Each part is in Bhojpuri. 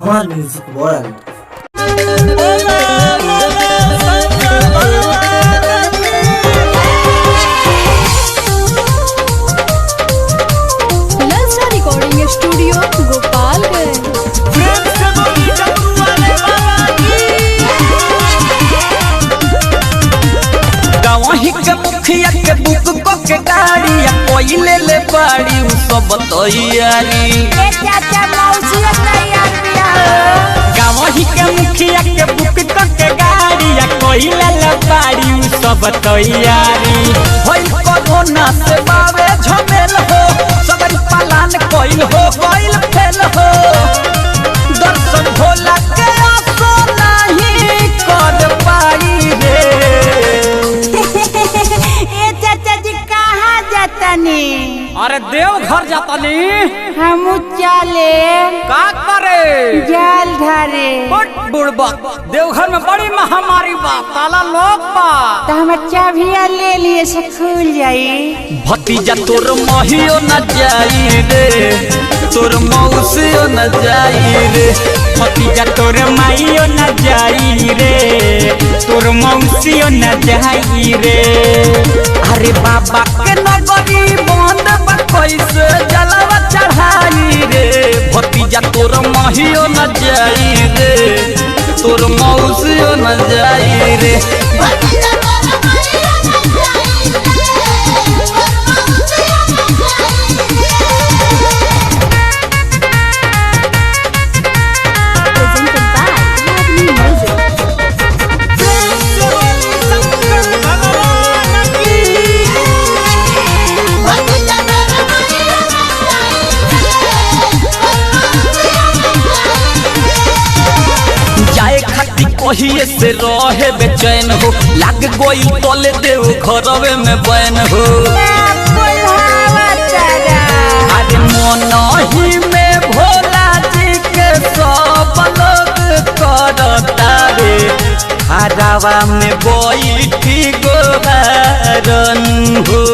हमार म्यूजिक वर्ल्ड। ललचा रिकॉर्डिंग स्टूडियो गोपालगंज। वहीं के मुखिया के बुक को के गाड़ी कोई ले ले बाड़ी उ सब तैयारी चाचा मौसी तैयार बिया। वहीं के मुखिया के बुक को के गाड़ी कोई ले ले बाड़ी उ सब तैयारी होई कोरोना से बावे झमेल हो सगरी पालन कोइल हो कोइल फेल हो दर्शन भोला के आसो नहीं कर पाई रे। अरे देवघर जाता नहीं हम चले का करे जाल धारे। बुढ़बा देवघर में बड़ी महामारी बा ताला लोग बा तो हम चाबिया ले लिए से खुल जाई। भतीजा तोर महियो न जाई रे तोर मौसियो न जाई रे भतीजा तोर माइयो न जाई रे तोर मौसियो न जाई रे। अरे बाबा के नगरी बंद बा कैसे जलवा चढ़ाई रे भतीजा तोर महियो न जाई रे तोर मौसियो न जाई रे। कहिए से रहे बेचैन हो लाग गोई तले देव घरवे में बैन हो। अरे मन ही में भोला जी के सब लोग करता रे हरावा में बैठी गोबारन हो।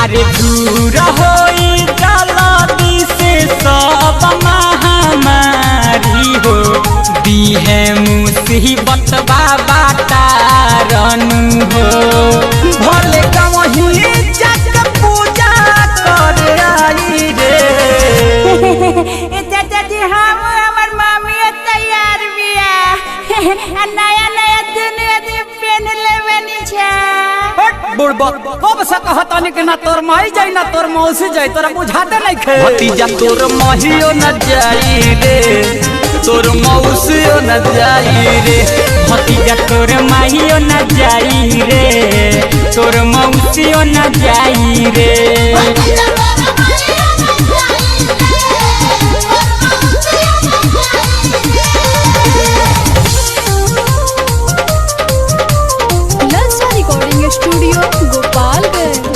अरे दूर होई जल्दी से सब महामारी हो दी है मुसीबत बाबा तारन हो भले कहीं जाके पूजा कर आई रे। चाचा जी हम हमार मामी तैयार बिया नया नया दुनिया दी पेन ले बनी छा। बुढ़बा कब से कहतानी कि ना तोर माई जाई ना तोर मौसी जाई तोरा बुझाते नहीं खे भतीजा तोर महियो न जाई रे तोर मौसियो न जाई रे भतीजा तोर माइयो न जाई रे तोर मौसियो न जाई रे। ललचा रिकॉर्डिंग स्टूडियो गोपालगंज।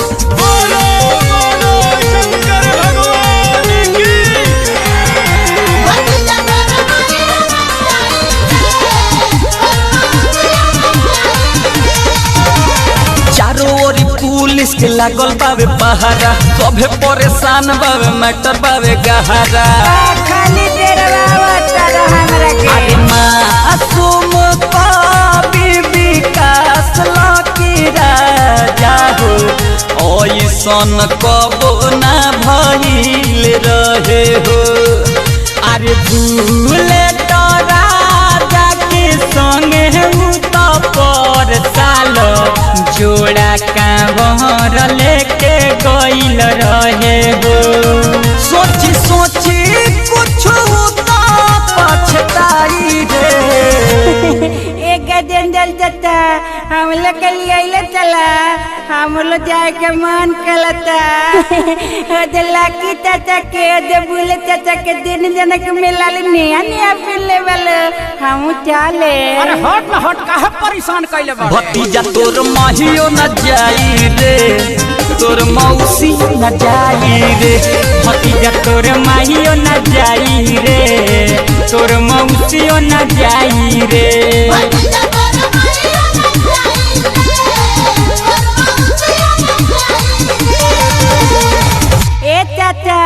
पुलिस के लागल बावे पहारा सभे परेशान बावे मैटर बावे गहरा खाली देरवा तारा हमरा के। अरे मासूम कवि विकास लकी राजा हो ऐसन कबो ना भइल रहे हो। अरे भूले तो राजा के संगे तो पर साल जोड़ा कांवर लेके गइल रहे हो। सोची सोची कुछ तो पछताई रे। एक दिन जल जाता हम लोग के लिए चला हम लोग जाए के मन कलता लाकी चाचा के बुले चाचा के दिन जनक मिला नया नया पिले वाले हम चले। अरे हट न हट काहे परेशान कइले बा भतीजा तोर माहियो न जाई रे तोर मौसी न जाई रे भतीजा तोर माहियो न जाई रे तोर मौसियो न जाई रे। ए चाचा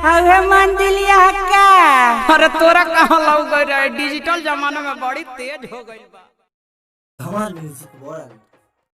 हवे मंदिलिया का अरे तोरा कहाँ लग गई रहे, डिजिटल जमाना में बड़ी तेज हो गई बा। धमाल म्यूजिक वर्ल्ड।